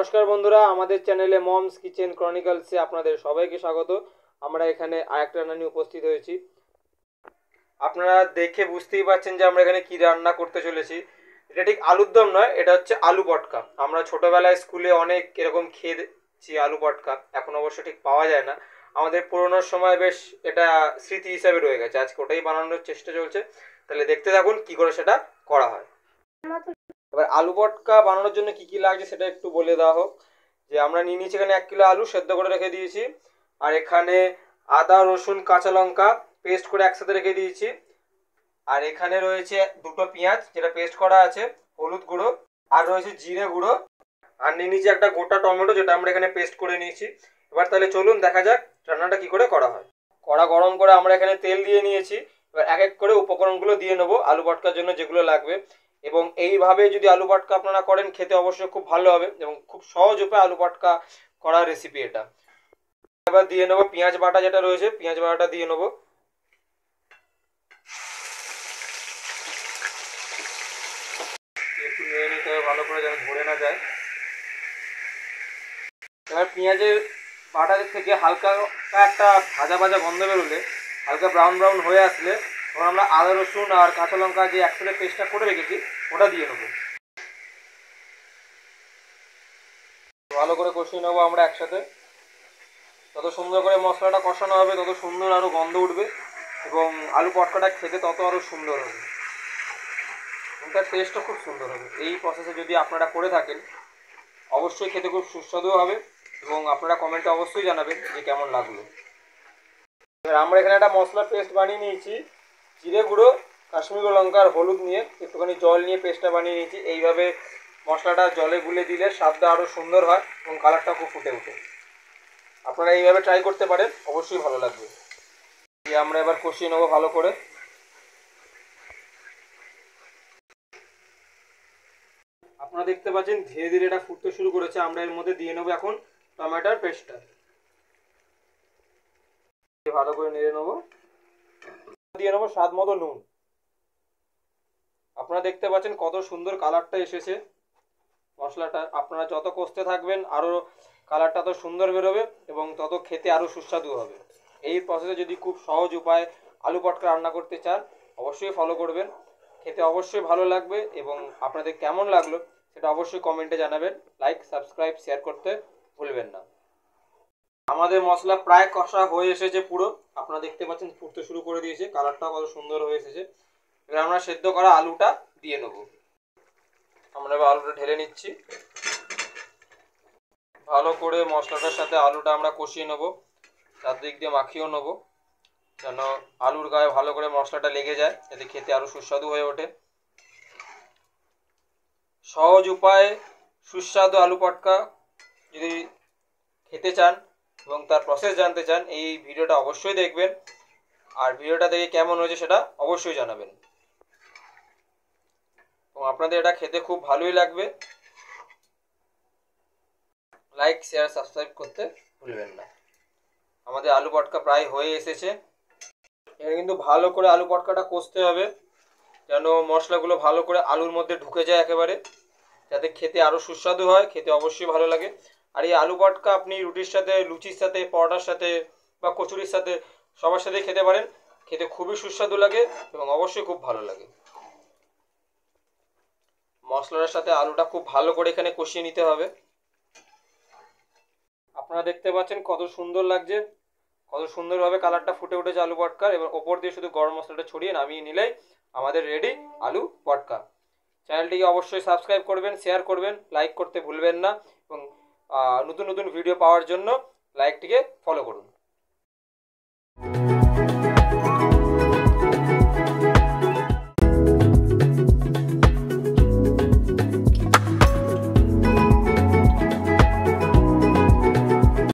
নমস্কার বন্ধুরা, আমাদের চ্যানেলে মমস কিচেন ক্রনিকলসে আপনাদের সবাইকে স্বাগত। আমরা এখানে আরেকটা রান্না নিয়ে উপস্থিত হয়েছি। আপনারা দেখে বুঝতেই পারছেন যে আমরা এখানে কি রান্না করতে চলেছি। এটা ঠিক আলুর দম নয়, এটা হচ্ছে আলু পটকা। আমরা ছোটবেলায় স্কুলে অনেক এরকম খেয়েছি আলু পটকা, এখন অবশ্য ঠিক পাওয়া যায় না। আমাদের পুরোনোর সময় বেশ এটা স্মৃতি হিসাবে রয়ে গেছে, আজকে ওটাই বানানোর চেষ্টা চলছে। তাহলে দেখতে থাকুন কি করে সেটা করা হয়। এবার আলু পটকা বানানোর জন্য কি কি লাগছে সেটা একটু বলে দেওয়া হোক। যে আমরা নিয়ে নিয়েছি এখানে 1 কিলো আলু সেদ্ধ করে রেখে দিয়েছি, আর এখানে আদা রসুন কাঁচা লঙ্কা পেস্ট করে একসাথে রেখে দিয়েছি, আর এখানে রয়েছে 2টো পেঁয়াজ যেটা পেস্ট করা আছে, হলুদ গুঁড়ো, আর রয়েছে জিরে গুঁড়ো, আর নিয়ে নিয়েছি একটা গোটা টমেটো যেটা আমরা এখানে পেস্ট করে নিয়েছি। এবার তাহলে চলুন দেখা যাক রান্নাটা কি করে করা হয়। কড়া গরম করে আমরা এখানে তেল দিয়ে নিয়েছি। এবার এক এক করে উপকরণগুলো দিয়ে নেবো আলু পটকার জন্য যেগুলো লাগবে, এবং এইভাবে যদি আলু পটকা আপনারা করেন খেতে অবশ্যই খুব ভালো হবে এবং খুব সহজ উপায় আলু পটকা করার রেসিপি এটা। এবার দিয়ে নেবো পেঁয়াজ বাটা যেটা রয়েছে, পেঁয়াজ বাটাটা দিয়ে নেবো। একটু নিয়ে নিতে হবে ভালো করে যেন ধরে না যায়। এবার পেঁয়াজের বাটার থেকে হালকা একটা ভাজা ভাজা গন্ধ বেরোলে, হালকা ব্রাউন ব্রাউন হয়ে আসলে তখন আমরা আদা রসুন আর কাঁচা লঙ্কা যে একসাথে পেস্টটা করে রেখেছি ওটা দিয়ে নেবো। ভালো করে কষিয়ে নেবো আমরা একসাথে। যত সুন্দর করে মশলাটা কষানো হবে তত সুন্দর আরও গন্ধ উঠবে এবং আলু পটকাটা খেতে তত আরও সুন্দর হবে, তার টেস্টটা খুব সুন্দর হবে। এই প্রসেসে যদি আপনারা করে থাকেন অবশ্যই খেতে খুব সুস্বাদু হবে এবং আপনারা কমেন্টে অবশ্যই জানাবেন যে কেমন লাগলো। এবার আমরা এখানে একটা মশলা পেস্ট বানিয়ে নিয়েছি, জিরে গুঁড়ো, কাশ্মীরি লঙ্কা আর হলুদ নিয়ে একটুখানি জল নিয়ে পেস্টটা বানিয়ে নিয়েছি। এইভাবে মশলাটা জলে গুলে দিলে স্বাদটা আরও সুন্দর হয় এবং কালারটা খুব ফুটে ওঠে। আপনারা এইভাবে ট্রাই করতে পারেন, অবশ্যই ভালো লাগবে। আমরা এবার কষিয়ে নেবো ভালো করে। আপনারা দেখতে পাচ্ছেন ধীরে ধীরে এটা ফুটতে শুরু করেছে। আমরা এর মধ্যে দিয়ে নেবো এখন টমেটোর পেস্টটা, ভালো করে নেড়ে নেবো। দিয়ে নেবো স্বাদ মতো নুন। আপনারা দেখতে পাচ্ছেন কত সুন্দর কালারটা এসেছে মশলাটা। আপনারা যত কষতে থাকবেন আরও কালারটা তো সুন্দর বেরোবে এবং তত খেতে আরও সুস্বাদু হবে। এই প্রসেসে যদি খুব সহজ উপায় আলু পটকা রান্না করতে চান অবশ্যই ফলো করবেন, খেতে অবশ্যই ভালো লাগবে। এবং আপনাদের কেমন লাগলো সেটা অবশ্যই কমেন্টে জানাবেন। লাইক সাবস্ক্রাইব শেয়ার করতে ভুলবেন না। আমাদের মশলা প্রায় কষা হয়ে এসেছে পুরো, আপনারা দেখতে পাচ্ছেন ফুটতে শুরু করে দিয়েছে, কালারটাও কত সুন্দর হয়ে এসেছে। এবার আমরা সেদ্ধ করা আলুটা দিয়ে নেবো। আমরা এবার আলুটা ঢেলে নিচ্ছি। ভালো করে মশলাটার সাথে আলুটা আমরা কষিয়ে নেবো, চারদিক দিয়ে মাখিয়েও নেবো যেন আলুর গায়ে ভালো করে মশলাটা লেগে যায়, যাতে খেতে আরও সুস্বাদু হয়ে ওঠে। সহজ উপায়ে সুস্বাদু আলু পটকা যদি খেতে চান এবং তার প্রসেস জানতে চান এই ভিডিওটা অবশ্যই দেখবেন, আর ভিডিওটা দেখে কেমন হয়েছে সেটা অবশ্যই জানাবেন এবং আপনাদের এটা খেতে খুব ভালোই লাগবে। লাইক শেয়ার সাবস্ক্রাইব করতে ভুলবেন না। আমাদের আলু পটকা প্রায় হয়ে এসেছে। এখানে কিন্তু ভালো করে আলু পটকাটা কষতে হবে যেন মশলাগুলো ভালো করে আলুর মধ্যে ঢুকে যায় একেবারে, যাতে খেতে আরও সুস্বাদু হয়, খেতে অবশ্যই ভালো লাগে। আর এই আলু পটকা আপনি রুটির সাথে, লুচির সাথে, পরোটার সাথে বা কচুরির সাথে সবার সাথেই খেতে পারেন, খেতে খুবই সুস্বাদু লাগে এবং অবশ্যই খুব ভালো লাগে। মশলার সাথে আলুটা খুব ভালো করে এখানে কষিয়ে নিতে হবে। আপনারা দেখতে পাচ্ছেন কত সুন্দর লাগছে, কত সুন্দরভাবে কালারটা ফুটে উঠেছে আলু পটকার। এবার ওপর দিয়ে শুধু গরম মশলাটা ছড়িয়ে নামিয়ে নিলেই আমাদের রেডি আলু পটকা। চ্যানেলটিকে অবশ্যই সাবস্ক্রাইব করবেন, শেয়ার করবেন, লাইক করতে ভুলবেন না এবং নতুন নতুন ভিডিও পাওয়ার জন্য লাইকটিকে ফলো করুন।